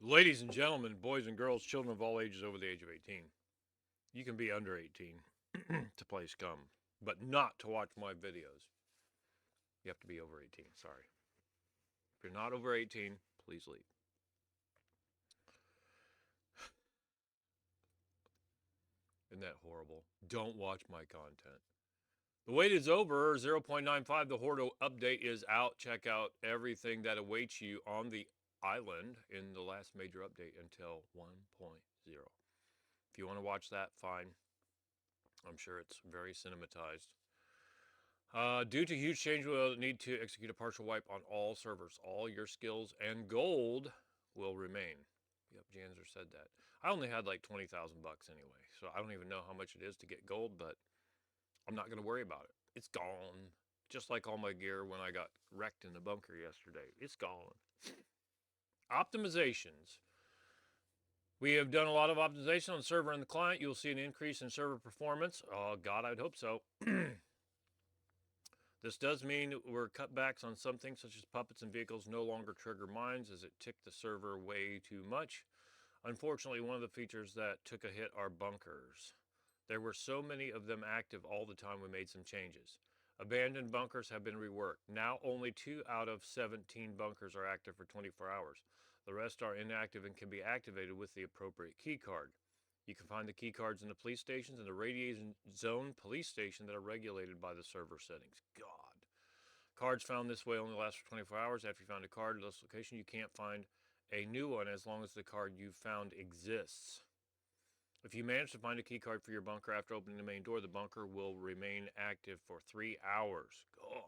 Ladies and gentlemen, boys and girls, children of all ages over the age of 18. You can be under 18 to play SCUM, but not to watch my videos. You have to be over 18. Sorry. If you're not over 18, please leave. Isn't that horrible? Don't watch my content. The wait is over. 0.95. The Horde update is out. Check out everything that awaits you on the island in the last major update until 1.0. If you want to watch that, fine. I'm sure it's very cinematized. Due to huge change, we'll need to execute a partial wipe on all servers. All your skills and gold will remain. Yep, Janzer said that. I only had like 20,000 bucks anyway, so I don't even know how much it is to get gold, but I'm not going to worry about it. It's gone. Just like all my gear when I got wrecked in the bunker yesterday. It's gone. Optimizations. We have done a lot of optimization on the server and the client. You'll see an increase in server performance. Oh, God, I'd hope so. This does mean we're cutbacks on some things such as puppets and vehicles no longer trigger mines as it ticked the server way too much. Unfortunately, one of the features that took a hit are bunkers. There were so many of them active all the time we made some changes. Abandoned bunkers have been reworked. Now only 2 out of 17 bunkers are active for 24 hours. The rest are inactive and can be activated with the appropriate key card. You can find the key cards in the police stations and the radiation zone police station that are regulated by the server settings. God. Cards found this way only last for 24 hours. After you found a card at this location, you can't find a new one as long as the card you found exists. If you manage to find a key card for your bunker after opening the main door, the bunker will remain active for 3 hours. God.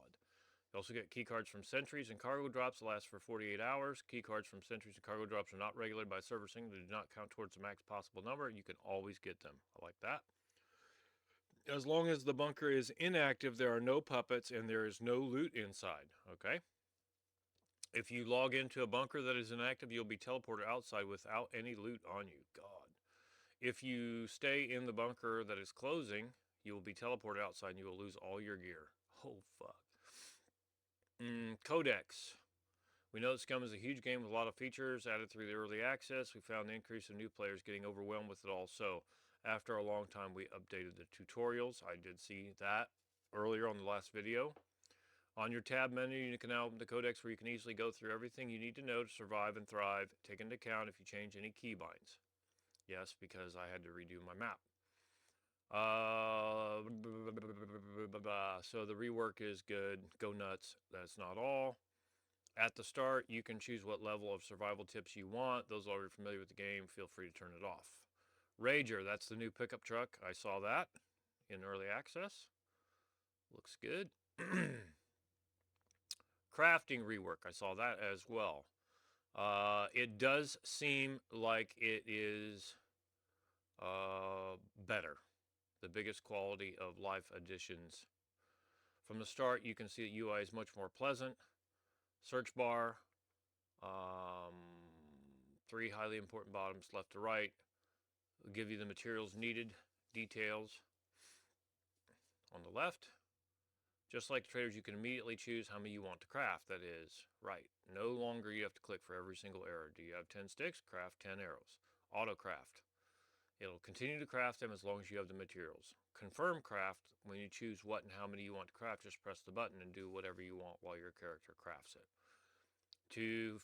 You also get key cards from sentries and cargo drops that last for 48 hours. Key cards from sentries and cargo drops are not regulated by server sync. They do not count towards the max possible number. You can always get them. I like that. As long as the bunker is inactive, there are no puppets and there is no loot inside. Okay? If you log into a bunker that is inactive, you'll be teleported outside without any loot on you. God. If you stay in the bunker that is closing, you will be teleported outside and you will lose all your gear. Oh, fuck. Codex. We know that SCUM is a huge game with a lot of features added through the early access. We found the increase of new players getting overwhelmed with it all. So after a long time, we updated the tutorials. I did see that earlier on the last video. On your tab menu, you can now open the codex where you can easily go through everything you need to know to survive and thrive. Take into account if you change any keybinds. Yes, because I had to redo my map. So the rework is good. Go nuts. That's not all. At the start, you can choose what level of survival tips you want. Those already familiar with the game, feel free to turn it off. Rager, that's the new pickup truck. I saw that in early access. Looks good. Crafting rework, I saw that as well. It does seem like it is better. The biggest quality of life additions. From the start, you can see that UI is much more pleasant. Search bar, 3 highly important bottoms left to right. Will give you the materials needed, details on the left. Just like the traders, you can immediately choose how many you want to craft. That is right. No longer you have to click for every single arrow. Do you have 10 sticks? Craft 10 arrows. Auto craft. It'll continue to craft them as long as you have the materials. Confirm craft, when you choose what and how many you want to craft, just press the button and do whatever you want while your character crafts it. To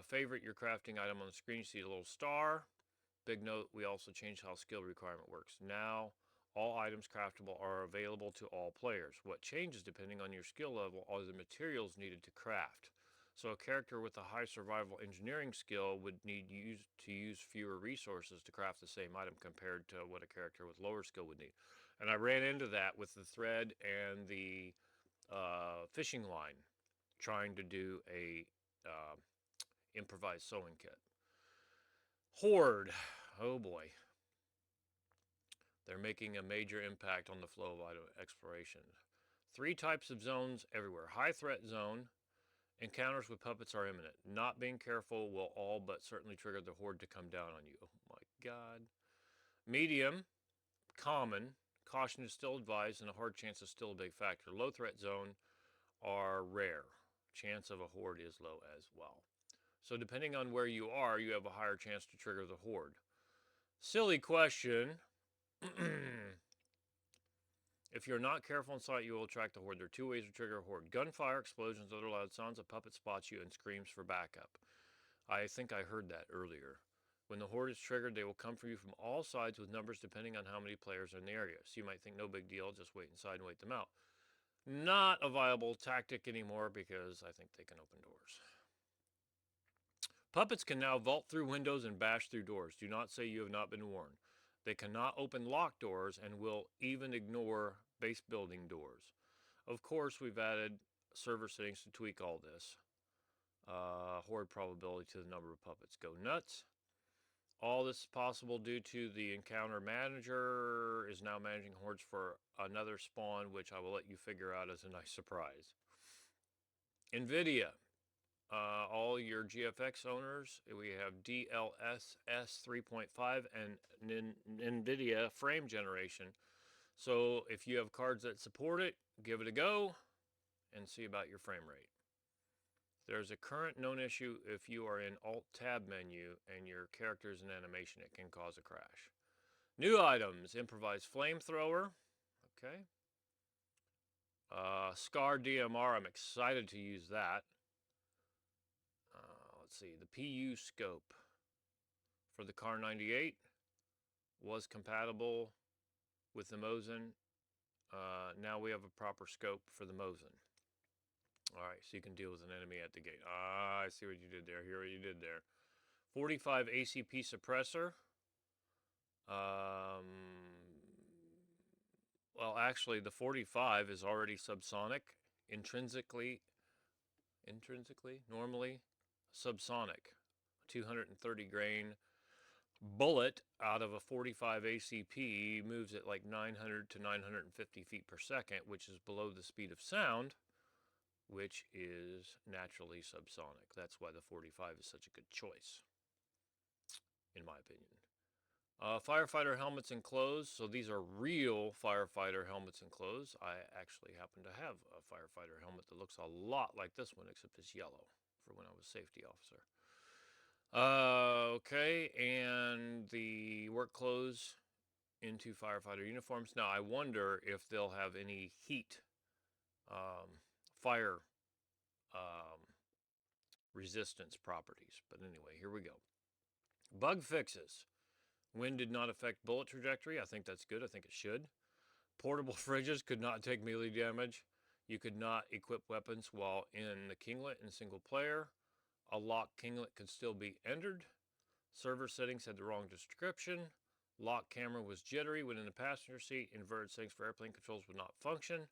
favorite your crafting item on the screen, you see a little star. Big note, we also changed how skill requirement works. Now, all items craftable are available to all players. What changes depending on your skill level are the materials needed to craft. So a character with a high survival engineering skill would need to use fewer resources to craft the same item compared to what a character with lower skill would need. And I ran into that with the thread and the fishing line, trying to do a improvised sewing kit. Horde, oh boy. They're making a major impact on the flow of item exploration. 3 types of zones everywhere. High threat zone. Encounters with puppets are imminent. Not being careful will all but certainly trigger the horde to come down on you. Oh my god. Medium, common, caution is still advised, and a horde chance is still a big factor. Low threat zone are rare. Chance of a horde is low as well. So depending on where you are, you have a higher chance to trigger the horde. Silly question. If you're not careful in sight, you will attract the horde. There are two ways to trigger a horde: gunfire, explosions, other loud sounds. A puppet spots you and screams for backup. I think I heard that earlier. When the horde is triggered, they will come for you from all sides with numbers depending on how many players are in the area. So you might think, no big deal, just wait inside and wait them out. Not a viable tactic anymore because I think they can open doors. Puppets can now vault through windows and bash through doors. Do not say you have not been warned. They cannot open locked doors and will even ignore base building doors. Of course, we've added server settings to tweak all this. Horde probability to the number of puppets. Go nuts. All this is possible due to the encounter manager is now managing hordes for another spawn, which I will let you figure out as a nice surprise. NVIDIA. All your GFX owners, we have DLSS 3.5 and NVIDIA frame generation. So if you have cards that support it, give it a go and see about your frame rate. There's a current known issue if you are in Alt-Tab menu and your character is in animation, it can cause a crash. New items, improvised flamethrower. Okay. Scar DMR, I'm excited to use that. Let's see, the PU scope for the Car 98 was compatible with the Mosin. Now we have a proper scope for the Mosin. All right, so you can deal with an enemy at the gate. I see what you did there. Hear what you did there. 45 ACP suppressor. Well, actually, the 45 is already subsonic. Intrinsically, normally, subsonic. 230 grain bullet out of a 45 ACP moves at like 900 to 950 feet per second, which is below the speed of sound, which is naturally subsonic. That's why the 45 is such a good choice, in my opinion. Firefighter helmets and clothes. So these are real firefighter helmets and clothes. I actually happen to have a firefighter helmet that looks a lot like this one, except it's yellow, for when I was safety officer. Okay, and the work clothes into firefighter uniforms. Now, I wonder if they'll have any heat, fire resistance properties. But anyway, here we go. Bug fixes. Wind did not affect bullet trajectory. I think that's good. I think it should. Portable fridges could not take melee damage. You could not equip weapons while in the kinglet in single player. A locked kinglet could still be entered. Server settings had the wrong description. Lock camera was jittery when in the passenger seat. Inverted settings for airplane controls would not function.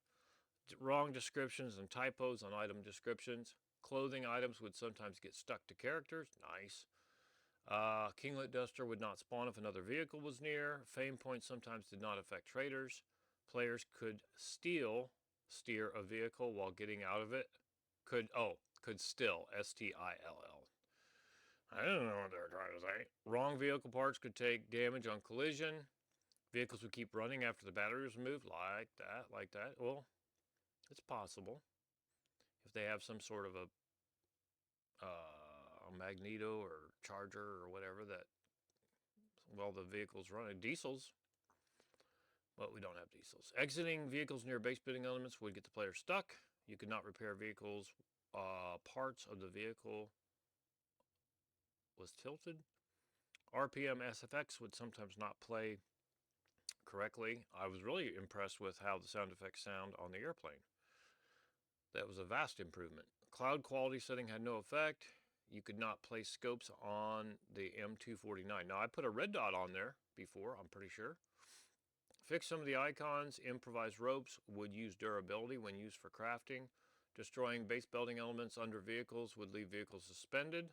Wrong descriptions and typos on item descriptions. Clothing items would sometimes get stuck to characters. Nice. Kinglet Duster would not spawn if another vehicle was near. Fame points sometimes did not affect traders. Players could steer a vehicle while getting out of it. Could still, S-T-I-L-L. I don't know what they're trying to say. Wrong vehicle parts could take damage on collision. Vehicles would keep running after the battery was removed, like that. Well, it's possible. If they have some sort of a magneto or charger or whatever that, well, the vehicle's running. Diesels. Well, we don't have diesels. Exiting vehicles near base building elements would get the player stuck. You could not repair vehicles. Parts of the vehicle was tilted. RPM SFX would sometimes not play correctly. I was really impressed with how the sound effects sound on the airplane. That was a vast improvement. Cloud quality setting had no effect. You could not place scopes on the M249. Now, I put a red dot on there before, I'm pretty sure. Fix some of the icons. Improvised ropes would use durability when used for crafting. Destroying base building elements under vehicles would leave vehicles suspended.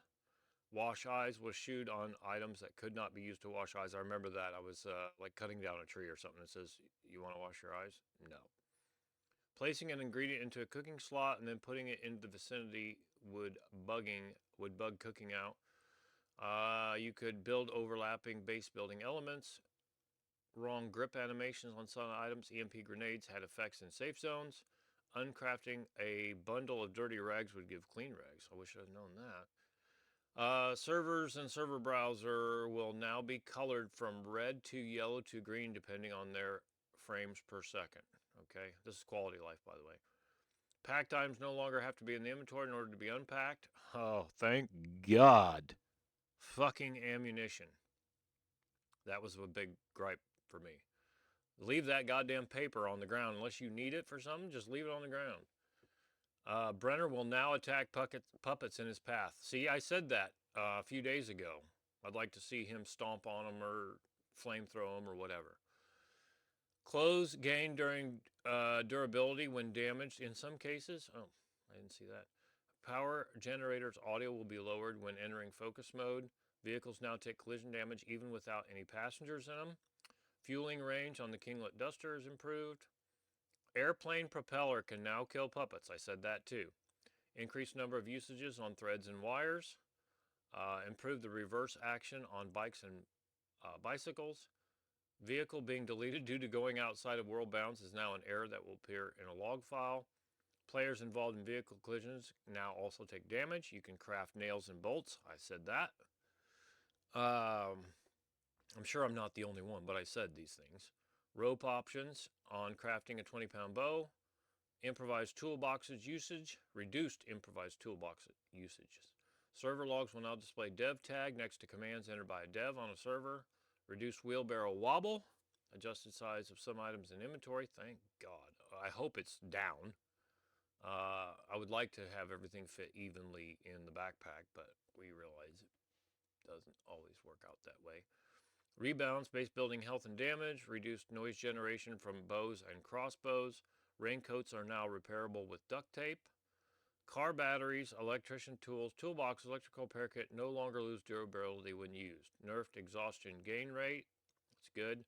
Wash eyes was shoot on items that could not be used to wash eyes. I remember that. I was like cutting down a tree or something that says, you want to wash your eyes? No. Placing an ingredient into a cooking slot and then putting it into the vicinity would bug cooking out. You could build overlapping base building elements. Wrong grip animations on some items. EMP grenades had effects in safe zones. Uncrafting a bundle of dirty rags would give clean rags. I wish I'd known that. Servers and server browser will now be colored from red to yellow to green depending on their frames per second. Okay, this is quality life, by the way. Packed items no longer have to be in the inventory in order to be unpacked. Oh, thank God. Fucking ammunition. That was a big gripe for me. Leave that goddamn paper on the ground. Unless you need it for something, just leave it on the ground. Brenner will now attack puppets in his path. See, I said that a few days ago. I'd like to see him stomp on them or flamethrow them or whatever. Clothes gain during durability when damaged in some cases. Oh, I didn't see that. Power generators audio will be lowered when entering focus mode. Vehicles now take collision damage even without any passengers in them. Fueling range on the Kinglet Duster is improved. Airplane propeller can now kill puppets. I said that too. Increased number of usages on threads and wires. Improve the reverse action on bikes and bicycles. Vehicle being deleted due to going outside of world bounds is now an error that will appear in a log file. Players involved in vehicle collisions now also take damage. You can craft nails and bolts. I said that. I'm sure I'm not the only one, but I said these things. Rope options on crafting a 20-pound bow. Improvised toolboxes usage. Reduced improvised toolbox usages. Server logs will now display dev tag next to commands entered by a dev on a server. Reduced wheelbarrow wobble. Adjusted size of some items in inventory. Thank God. I hope it's down. I would like to have everything fit evenly in the backpack, but we realize it doesn't always work out that way. Rebounds, base building health and damage. Reduced noise generation from bows and crossbows. Raincoats are now repairable with duct tape. Car batteries, electrician tools, toolbox, electrical repair kit no longer lose durability when used. Nerfed exhaustion gain rate. That's good.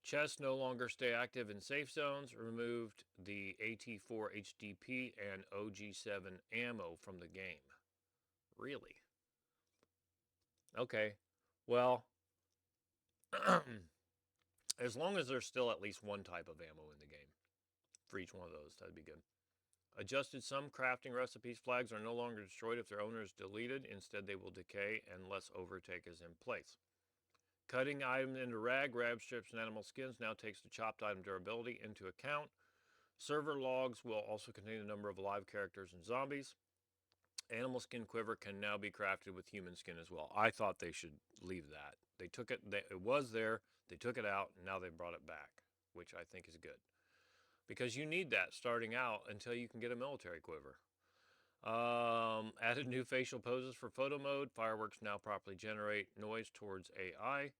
Chests no longer stay active in safe zones. Removed the AT4 HDP and OG7 ammo from the game. Really? Okay. Well, as long as there's still at least one type of ammo in the game for each one of those, that'd be good. Adjusted some crafting recipes. Flags are no longer destroyed if their owner is deleted. Instead, they will decay unless overtake is in place. Cutting items into rag strips, and animal skins now takes the chopped item durability into account. Server logs will also contain the number of live characters and zombies. Animal skin quiver can now be crafted with human skin as well. I thought they should leave that. They took it, it was there, they took it out, and now they brought it back, which I think is good. Because you need that starting out until you can get a military quiver. Added new facial poses for photo mode. Fireworks now properly generate noise towards AI.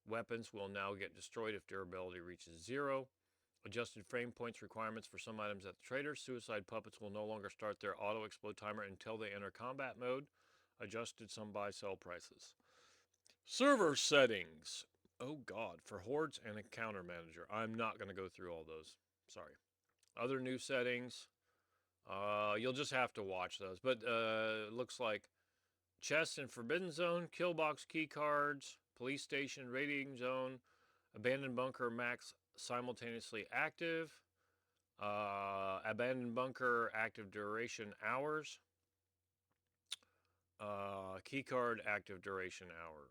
Weapons will now get destroyed if durability reaches 0. Adjusted frame points requirements for some items at the traders. Suicide puppets will no longer start their auto explode timer until they enter combat mode. Adjusted some buy sell prices. Server settings. Oh God, for hordes and encounter manager. I'm not going to go through all those. Sorry. Other new settings. You'll just have to watch those. But looks like chests in Forbidden Zone, kill box key cards, police station, raiding zone, abandoned bunker max simultaneously active, abandoned bunker active duration hours, key card active duration hours.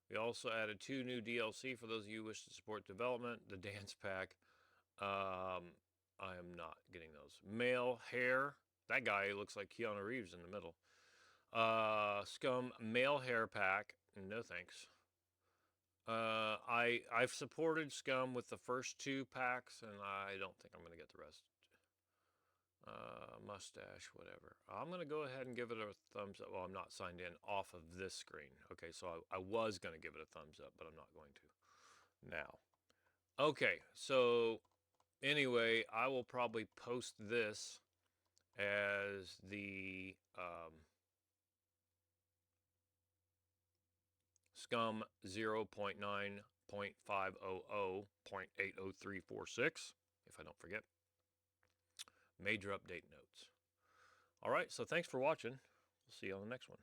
We also added 2 new DLC for those of you who wish to support development. The dance pack. I am not getting those. Male hair. That guy looks like Keanu Reeves in the middle. SCUM male hair pack. No thanks. I've supported SCUM with the first 2 packs, and I don't think I'm going to get the rest. Mustache, whatever. I'm going to go ahead and give it a thumbs up. Well, I'm not signed in off of this screen. Okay, so I was going to give it a thumbs up, but I'm not going to now. Okay, so anyway, I will probably post this as the SCUM 0.9.500.80346, if I don't forget. Major update notes. All right, so thanks for watching. We'll see you on the next one.